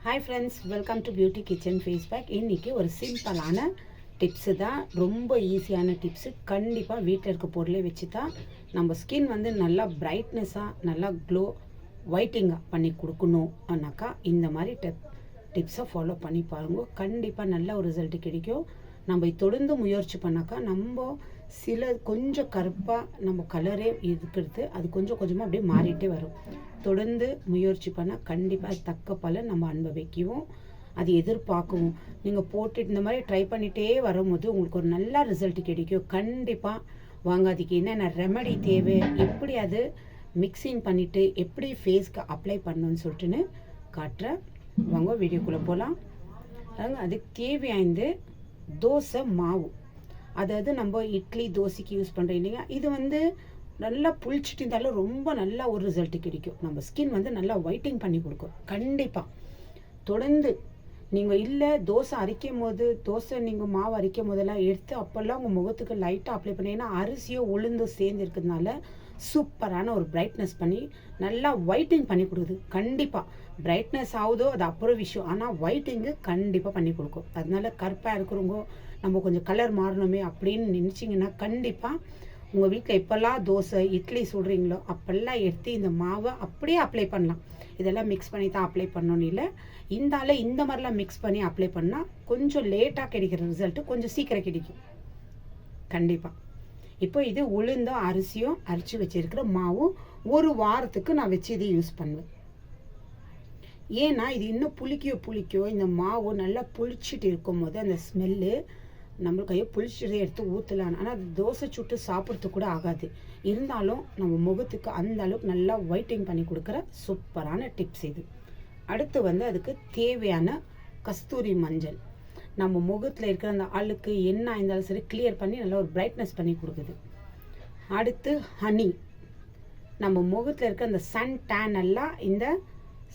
Hi friends, welcome to beauty kitchen face pack. இன்றைக்கி ஒரு சிம்பிளான டிப்ஸு தான், ரொம்ப ஈஸியான டிப்ஸு. கண்டிப்பாக வீட்டில் இருக்க பொருளே வச்சு தான் நம்ம ஸ்கின் வந்து நல்லா பிரைட்னஸாக, நல்லா க்ளோ ஒயிட்டிங்காக பண்ணி கொடுக்கணும்னாக்கா இந்த மாதிரி டிப்ஸை ஃபாலோ பண்ணி பாருங்க. கண்டிப்பாக நல்ல ஒரு ரிசல்ட்டு கிடைக்கும். நம்ம தொடர்ந்து முயற்சி பண்ணாக்கா நம்ம சில கொஞ்சம் கருப்பாக நம்ம கலரே இருக்கிறது அது கொஞ்சம் கொஞ்சமாக அப்படியே மாறிட்டே வரும். தொடர்ந்து முயற்சி பண்ணால் கண்டிப்பாக அது தக்க பலன் நம்ம அனுபவிக்கவும் அது எதிர்பார்க்கவும். நீங்கள் போட்டுட்டு இந்த மாதிரி ட்ரை பண்ணிகிட்டே வரும்போது உங்களுக்கு ஒரு நல்ல ரிசல்ட் கிடைக்கும். கண்டிப்பாக வாங்காதீங்க. என்னென்ன ரெமடி தேவை, எப்படி அது மிக்சிங் பண்ணிவிட்டு எப்படி ஃபேஸ்க்கு அப்ளை பண்ணணும்னு சொல்லிட்டுன்னு காட்டுறேன். வாங்க வீடியோக்குள்ளே போகலாம். அதுக்கு தேவையானது தோசை மாவு, அதாவது நம்ம இட்லி தோசைக்கு யூஸ் பண்ணுறோம் இல்லைங்க. இது வந்து நல்லா புளிச்சிட்டு இருந்தாலும் ரொம்ப நல்லா ஒரு ரிசல்ட்டு கிடைக்கும். நம்ம ஸ்கின் வந்து நல்லா ஒயிட்டிங் பண்ணி கொடுக்கும். கண்டிப்பாக தொடர்ந்து நீங்கள் இல்லை தோசை அரைக்கும் போது நீங்கள் மாவு அரைக்கும் போதெல்லாம் எடுத்து அப்போல்லாம் உங்கள் முகத்துக்கு லைட்டாக அப்ளை பண்ணிங்கன்னா அரிசியோ உளுந்து சேர்ந்து இருக்கிறதுனால சூப்பரான ஒரு பிரைட்னஸ் பண்ணி நல்லா ஒயிட்டிங் பண்ணி கொடுக்குது. கண்டிப்பாக பிரைட்னஸ் ஆகுதோ அது அப்புறம் விஷயம், ஆனால் ஒயிட்டிங்கு கண்டிப்பாக பண்ணி கொடுக்கும். அதனால கருப்பாக இருக்கிறவங்க நம்ம கொஞ்சம் கலர் மாறணுமே அப்படின்னு நினச்சிங்கன்னா கண்டிப்பாக உங்கள் வீட்டில் எப்போல்லாம் தோசை இட்லி சுடுறீங்களோ அப்போல்லாம் எடுத்து இந்த மாவை அப்படியே அப்ளை பண்ணலாம். இதெல்லாம் மிக்ஸ் பண்ணி தான் அப்ளை பண்ணணும் இல்லை, இந்த மாதிரிலாம் மிக்ஸ் பண்ணி அப்ளை பண்ணால் கொஞ்சம் லேட்டாக கிடைக்கிற ரிசல்ட்டு கொஞ்சம் சீக்கிரம் கிடைக்கும். கண்டிப்பாக இப்போ இது உளுந்தும் அரிசியும் அரைச்சி வச்சிருக்கிற மாவும் ஒரு வாரத்துக்கு நான் வச்சு இதை யூஸ் பண்ணுவேன். ஏன்னா இது இன்னும் புளிக்கோ இந்த மாவு நல்லா புளிச்சிட்டு இருக்கும் போது அந்த ஸ்மெல்லு நம்மளுக்கு கையை புளிச்சிட்டு எடுத்து ஊற்றலாம். ஆனால் அது தோசை சுட்டு சாப்பிட்றதுக்கு கூட ஆகாது. இருந்தாலும் நம்ம முகத்துக்கு அந்த அளவுக்கு நல்லா ஒயிட்டிங் பண்ணி கொடுக்குற சூப்பரான டிப்ஸ் இது. அடுத்து வந்து அதுக்கு தேவையான கஸ்தூரி மஞ்சள் நம்ம முகத்தில் இருக்கிற அந்த அழுக்கு என்ன இருந்தாலும் சரி கிளியர் பண்ணி நல்லா ஒரு பிரைட்னஸ் பண்ணி கொடுக்குது. அடுத்து ஹனி, நம்ம முகத்தில் இருக்க அந்த சன் டேன் எல்லாம் இந்த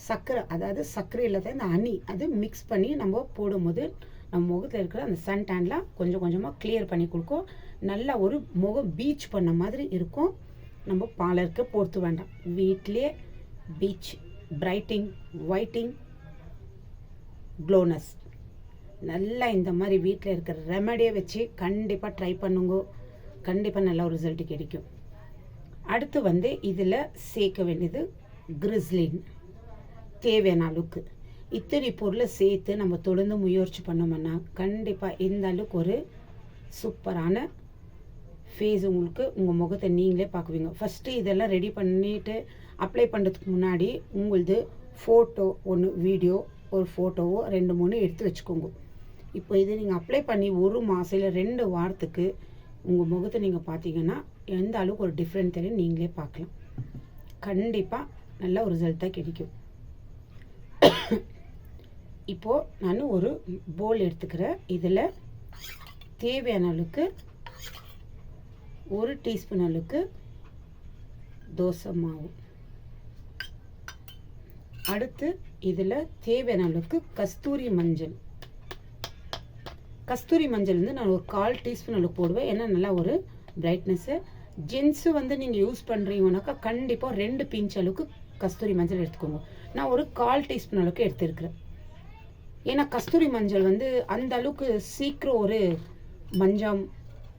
சர்க்கரை, அதாவது சர்க்கரையில் தான் இந்த ஹனி அது மிக்ஸ் பண்ணி நம்ம போடும்போது நம்ம முகத்தில் இருக்கிற அந்த சன் டேன்லாம் கொஞ்சம் கொஞ்சமாக கிளியர் பண்ணி கொடுக்கும். நல்லா ஒரு முகம் பீச் பண்ண மாதிரி இருக்கும். நம்ம பார்லருக்கு போர்த்து வேண்டாம், வீட்டிலே பீச் பிரைட்டிங் ஒயிட்டிங் க்ளோனஸ் நல்லா இந்த மாதிரி வீட்டில் இருக்கிற ரெமடியை வச்சு கண்டிப்பாக ட்ரை பண்ணுங்க. கண்டிப்பாக நல்ல ஒரு ரிசல்ட் கிடைக்கும். அடுத்து வந்து இதில் சேர்க்க வேண்டியது கிரிஸ்லின். தேவையான அளவுக்கு இத்தனை பொருளை சேர்த்து நம்ம தொடர்ந்து முயற்சி பண்ணோம்னா கண்டிப்பாக இந்த அளவுக்கு ஒரு சூப்பரான ஃபேஸ் உங்களுக்கு உங்கள் முகத்தை நீங்களே பார்க்குவீங்க. ஃபஸ்ட்டு இதெல்லாம் ரெடி பண்ணிவிட்டு அப்ளை பண்ணுறதுக்கு முன்னாடி உங்களது ஃபோட்டோ ஒன்று, வீடியோ ஒரு ஃபோட்டோவோ 2-3 எடுத்து வச்சுக்கோங்க. இப்போ இது நீங்கள் அப்ளை பண்ணி ஒரு மாதம் இல்லை 2 வாரத்துக்கு உங்கள் முகத்தை நீங்கள் பார்த்தீங்கன்னா எந்த அளவுக்கு ஒரு டிஃப்ரெண்ட் தெரியும் நீங்களே பார்க்கலாம். கண்டிப்பாக நல்ல ஒரு ரிசல்ட்டாக கிடைக்கும். இப்போது நான் ஒரு போல் எடுத்துக்கிறேன். இதில் தேவையான அளவுக்கு 1 டீஸ்பூன் அளவுக்கு தோசை மாவு, அடுத்து இதில் தேவையான அளவுக்கு கஸ்தூரி மஞ்சள் வந்து நான் ஒரு 1/4 டீஸ்பூன் அளவுக்கு போடுவேன். ஏன்னா நல்லா ஒரு பிரைட்னஸ்ஸு. ஜென்ஸு வந்து நீங்கள் யூஸ் பண்ணுறீங்கன்னாக்கா கண்டிப்பாக 2 பிஞ்ச் அளவுக்கு கஸ்தூரி மஞ்சள் எடுத்துக்கோங்க. நான் ஒரு 1/4 டீஸ்பூன் அளவுக்கு எடுத்துருக்கிறேன். ஏன்னா கஸ்தூரி மஞ்சள் வந்து அந்த அளவுக்கு சீக்கிரம் ஒரு மஞ்சள்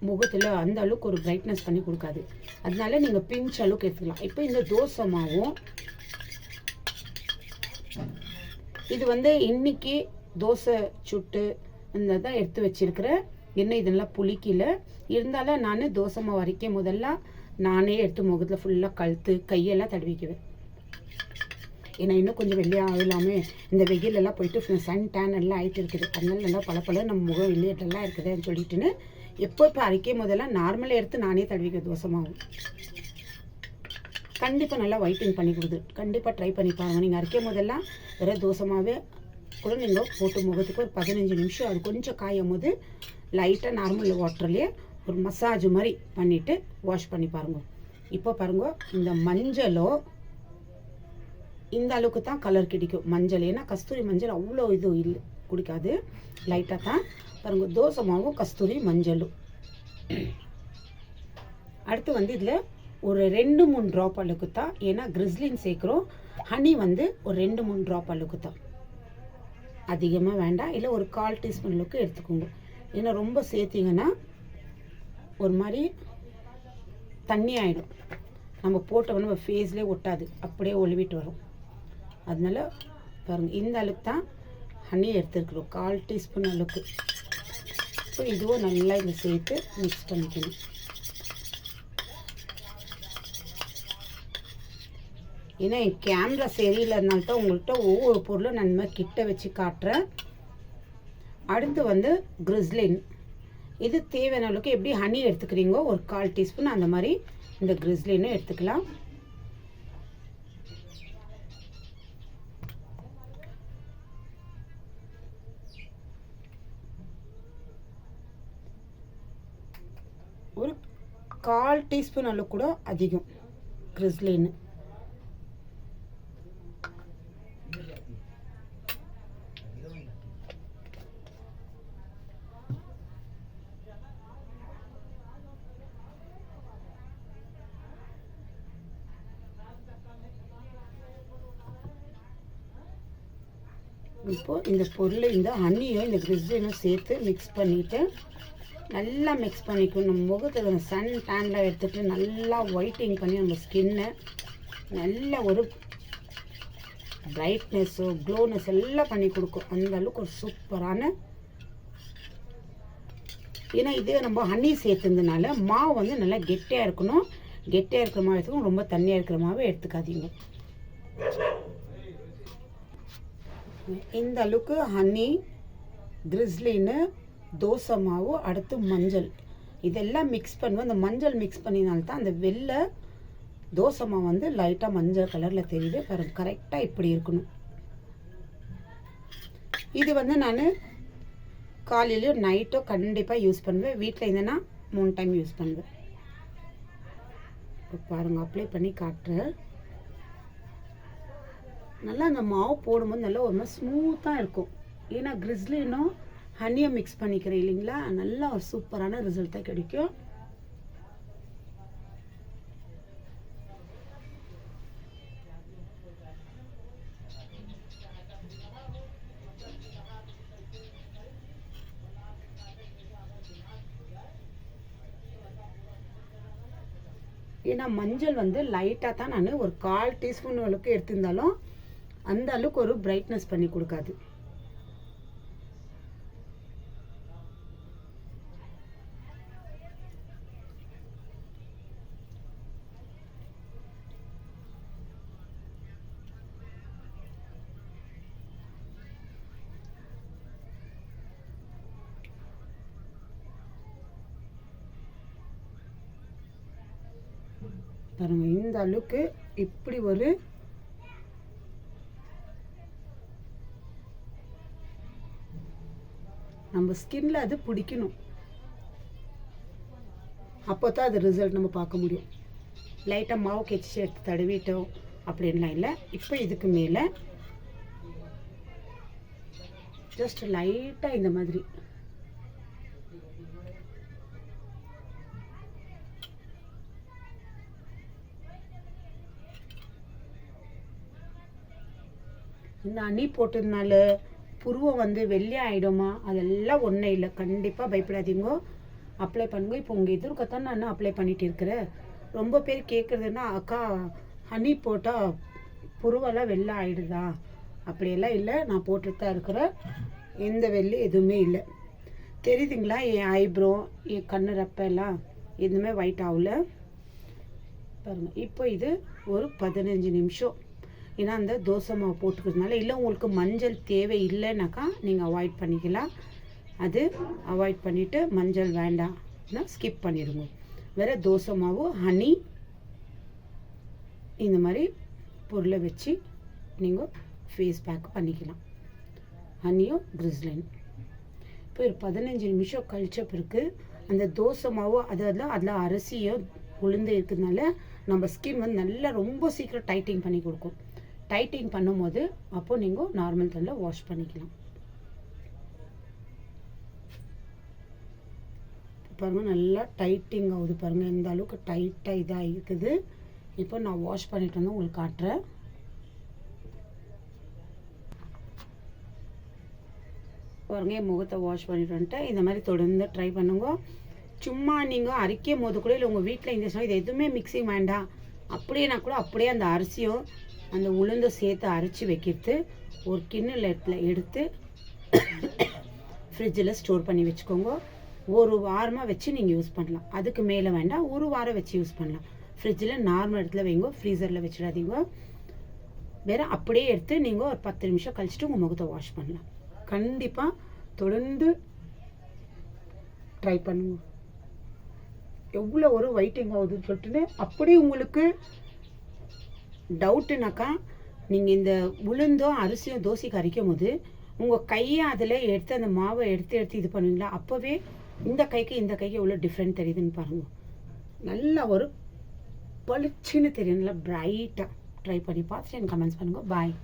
முகத்தில் அந்த அளவுக்கு ஒரு பிரைட்னஸ் பண்ணி கொடுக்காது. அதனால நீங்கள் பிஞ்ச் அளவுக்கு எடுத்துக்கலாம். இப்போ இந்த தோசை மாவும் இது வந்து இன்னைக்கு தோசை சுட்டு இந்த தான் எடுத்து வச்சிருக்கிறேன். என்ன இதெல்லாம் புளிக்கல இருந்தாலும் நான் தோசை மாவு அரைக்கும் போதெல்லாம் நானே எடுத்து முகத்தில் ஃபுல்லாக கழுத்து கையெல்லாம் தடவிக்குவேன். ஏன்னா இன்னும் கொஞ்சம் வெள்ளையாக இல்லாமல் இந்த வெயிலெல்லாம் போயிட்டு சன் டேன் எல்லாம் ஆகிட்டு இருக்குது. அதனால நல்லா பல நம்ம முகம் வெள்ளையட்டெல்லாம் இருக்குதுன்னு சொல்லிட்டுன்னு இப்போ அரைக்கும் போதெல்லாம் நார்மலாக எடுத்து நானே தடவிக்குவேன் தோசை மாவு. கண்டிப்பாக நல்லா ஒயிட்டிங் பண்ணி கொடுக்குது. கண்டிப்பாக ட்ரை பண்ணி பாருங்கள். நீங்கள் அரைக்கும் போதெல்லாம் வேறு தோசை மாவே கூட நீங்கள் போட்டு முகத்துக்கு ஒரு 15 நிமிஷம் அது கொஞ்சம் காயும் போது லைட்டாக நார்மல் வாட்டர்லேயே ஒரு மசாஜ் மாதிரி பண்ணிவிட்டு வாஷ் பண்ணி பாருங்கள். இப்போ பாருங்கள், இந்த மஞ்சளோ இந்த அளவுக்கு தான் கலர் கிடைக்கும் மஞ்சள். ஏன்னா கஸ்தூரி மஞ்சள் அவ்வளோ இது இல்லை குடிக்காது, லைட்டாக தான். பாருங்கள், தோசை மாவும் கஸ்தூரி மஞ்சளும். அடுத்து வந்து இதில் ஒரு 2-3 ட்ராப் அளவுக்கு தான், ஏன்னா கிரிஸ்லின் சேர்க்குறோம். ஹனி வந்து ஒரு 2-3 ட்ராப் அளவுக்கு தான். அதிகமாக வேண்டாம், இல்லை ஒரு 1/4 டீஸ்பூன் அளவுக்கு எடுத்துக்கோங்க. ஏன்னா ரொம்ப சேர்த்திங்கன்னா ஒரு மாதிரி தண்ணி ஆகிடும், நம்ம போட்டோம்னா நம்ம ஃபேஸ்லேயே ஒட்டாது, அப்படியே ஒளிவிட்டு வரும். அதனால பாருங்கள், இந்த அளவுக்கு தான் ஹனி எடுத்துருக்குறோம், 1/4 டீஸ்பூன் அளவுக்கு. இப்போ இதுவும் நல்லா இதை சேர்த்து மிக்ஸ் பண்ணிக்கணும். ஏன்னா என் கேமரா சரியில்லைனால தான் உங்கள்கிட்ட ஒவ்வொரு பொருளும் நான் இந்த கிட்ட வச்சு காட்டுறேன். அடுத்து வந்து கிறிஸ்லின். இது தேவையான அளவுக்கு எப்படி ஹனி எடுத்துக்கிறீங்களோ ஒரு 1/4 டீஸ்பூன் அந்த மாதிரி இந்த கிறிஸ்லினும் எடுத்துக்கலாம். ஒரு 1/4 டீஸ்பூன் அளவு கூட அதிகம் கிறிஸ்லின். இப்போ இந்த பொருளை இந்த ஹனியும் இந்த கிறிஸ்லினும் சேர்த்து மிக்ஸ் பண்ணிவிட்டு நல்லா மிக்ஸ் பண்ணிக்கணும். நம்ம முகத்தில் சன் டேனில் எடுத்துகிட்டு நல்லா ஒயிட்டிங் பண்ணி நம்ம ஸ்கின்னை நல்ல ஒரு பிரைட்னஸ்ஸோ க்ளோனஸ் எல்லாம் பண்ணி கொடுக்கும். அந்த அளவுக்கு ஒரு சூப்பரான, ஏன்னா இதே நம்ம ஹனி சேர்த்துறதுனால மாவு வந்து நல்லா கெட்டியாக இருக்கணும். கெட்டியாக இருக்கிற மாவு எடுத்துக்கணும், ரொம்ப தண்ணியாக இருக்கிற மாவை எடுத்துக்காதீங்க. இந்த அளவுக்கு ஹனி, கிறிஸ்லின்னு, தோசை மாவு, அடுத்து மஞ்சள் இதெல்லாம் மிக்ஸ் பண்ணுவோம். அந்த மஞ்சள் மிக்ஸ் பண்ணினால்தான் அந்த வெள்ளை தோசை மாவு வந்து லைட்டாக மஞ்சள் கலரில் தெரியுது பாருங்க. கரெக்டாக இப்படி இருக்கணும். இது வந்து நான் காலையிலையும் நைட்டோ கண்டிப்பாக யூஸ் பண்ணுவேன். வீட்டில் இருந்தேன்னா 3 டைம் யூஸ் பண்ணுவேன். இப்போ பாருங்கள், அப்ளை பண்ணி காட்டுறேன். நல்லா அந்த மாவு போடும்போது நல்லா ஒரு மாதிரி ஸ்மூத்தாக இருக்கும். ஏன்னா கிறிஸ்லினும் ஹனியை மிக்ஸ் பண்ணிக்கிறேன் இல்லைங்களா, நல்லா ஒரு சூப்பரான ரிசல்ட்டாக கிடைக்கும். ஏன்னா மஞ்சள் வந்து லைட்டாக தான் நான் ஒரு 1/4 டீஸ்பூன் அளவுக்கு எடுத்திருந்தாலும் அந்த அளவுக்கு ஒரு பிரைட்னஸ் பண்ணி கொடுக்காது. பாருங்க, இந்த அளவுக்கு இப்படி ஒரு நம்ம ஸ்கின்ல அது பிடிக்கணும். அப்போ தான் அது ரிசல்ட் நம்ம பார்க்க முடியும். லைட்டாக மாவு கெச்சி எடுத்து தடவிட்டோம் அப்படின்லாம் இல்லை. இப்போ இதுக்கு மேலே ஜஸ்ட் லைட்டாக இந்த மாதிரி இந்த ஹனி போட்டதுனால புருவம் வந்து வெள்ளை ஆகிடுமா, அதெல்லாம் ஒன்றும் இல்லை. கண்டிப்பாக பயப்படாதீங்க, அப்ளை பண்ணுங்க. இப்போ உங்கள் எதிர்க்கத்தான் நான் அப்ளை பண்ணிட்டு இருக்கிறேன். ரொம்ப பேர் கேட்குறதுன்னா, அக்கா ஹனி போட்டால் புருவெல்லாம் வெள்ளை ஆகிடுதா? அப்படியெல்லாம் இல்லை, நான் போட்டுட்டு தான் இருக்கிறேன். எந்த வெள்ளை எதுவுமே இல்லை. தெரியுதுங்களா, என் ஐப்ரோ, என் கண்ணு ரெப்பெல்லாம் எதுவுமே ஒயிட் ஆகல பாருங்கள். இப்போ இது ஒரு 15 நிமிஷம், ஏன்னா அந்த தோசை மாவு போட்டுக்கிறதுனால. இல்லை உங்களுக்கு மஞ்சள் தேவை இல்லைனாக்கா நீங்கள் அவாய்ட் பண்ணிக்கலாம். அது அவாய்ட் பண்ணிவிட்டு மஞ்சள் வேண்டாம்னா ஸ்கிப் பண்ணிடுங்க. வேறு தோசை மாவு, ஹனி, இந்த மாதிரி பொருளை வச்சு நீங்கள் ஃபேஸ் பேக் பண்ணிக்கலாம். ஹனியும் கிறிஸ்லின். இப்போ ஒரு 15 நிமிஷம் கழிச்ச பிறகு அந்த தோசை மாவு அதில் அரிசியோ உளுந்து இருக்கிறதுனால நம்ம ஸ்கின் வந்து நல்லா ரொம்ப சீக்கிரம் டைட்டிங் பண்ணி கொடுக்கும். டைட்டிங் பண்ணும்போது அப்போது நீங்கள் நார்மல் தண்ணியில் வாஷ் பண்ணிக்கலாம். பாருங்கள், நல்லா டைட்டிங் ஆகுது பாருங்கள். இந்த அளவுக்கு டைட்டாக இதாக இருக்குது. இப்போ நான் வாஷ் பண்ணிட்டு வந்து உங்களுக்கு காட்டுறேன். பாருங்க முகத்தை வாஷ் பண்ணிட்டு வந்துட்டேன். இந்த மாதிரி தொடர்ந்து ட்ரை பண்ணுங்க. சும்மா நீங்கள் அரைக்கும் போது கூட இல்லை உங்கள் வீட்டில் இந்த இது எதுவுமே மிக்சிங் வேண்டாம் அப்படியேனா கூட அப்படியே அந்த அரிசியும் அந்த உளுந்த சேர்த்து அரைச்சி வைக்கிறது ஒரு கிண்ணத்தில் எடுத்து ஃப்ரிட்ஜில் ஸ்டோர் பண்ணி வச்சுக்கோங்க. ஒரு வாரமாக வச்சு நீங்கள் யூஸ் பண்ணலாம். அதுக்கு மேலே வேண்டாம், ஒரு வாரம் வச்சு யூஸ் பண்ணலாம். ஃப்ரிட்ஜில் நார்மல் இடத்துல வைங்க, ஃப்ரீசரில் வச்சிடாதீங்க. வேறு அப்படியே எடுத்து நீங்கள் ஒரு 10 நிமிஷம் கழிச்சிட்டு உங்கள் முகத்தை வாஷ் பண்ணலாம். கண்டிப்பாக தொடர்ந்து ட்ரை பண்ணுங்க. எவ்வளோ ஒரு வெயிட்டிங் ஆகுதுன்னு சொல்லிட்டு அப்படியே உங்களுக்கு டவுட்டுனாக்கா நீங்கள் இந்த உளுந்தும் அரிசியும் தோசைக்கு அரைக்கும் போது உங்கள் கையை அதில் எடுத்து அந்த மாவை எடுத்து இது பண்ணுவீங்களா, அப்போவே இந்த கைக்கு எவ்வளோ டிஃப்ரெண்ட் தெரியுதுன்னு பாருங்கள். நல்ல ஒரு பளிச்சுன்னு தெரியும், நல்லா பிரைட்டாக. ட்ரை பண்ணி பார்த்துட்டு எனக்கு கமெண்ட்ஸ் பண்ணுங்கள். பாய்.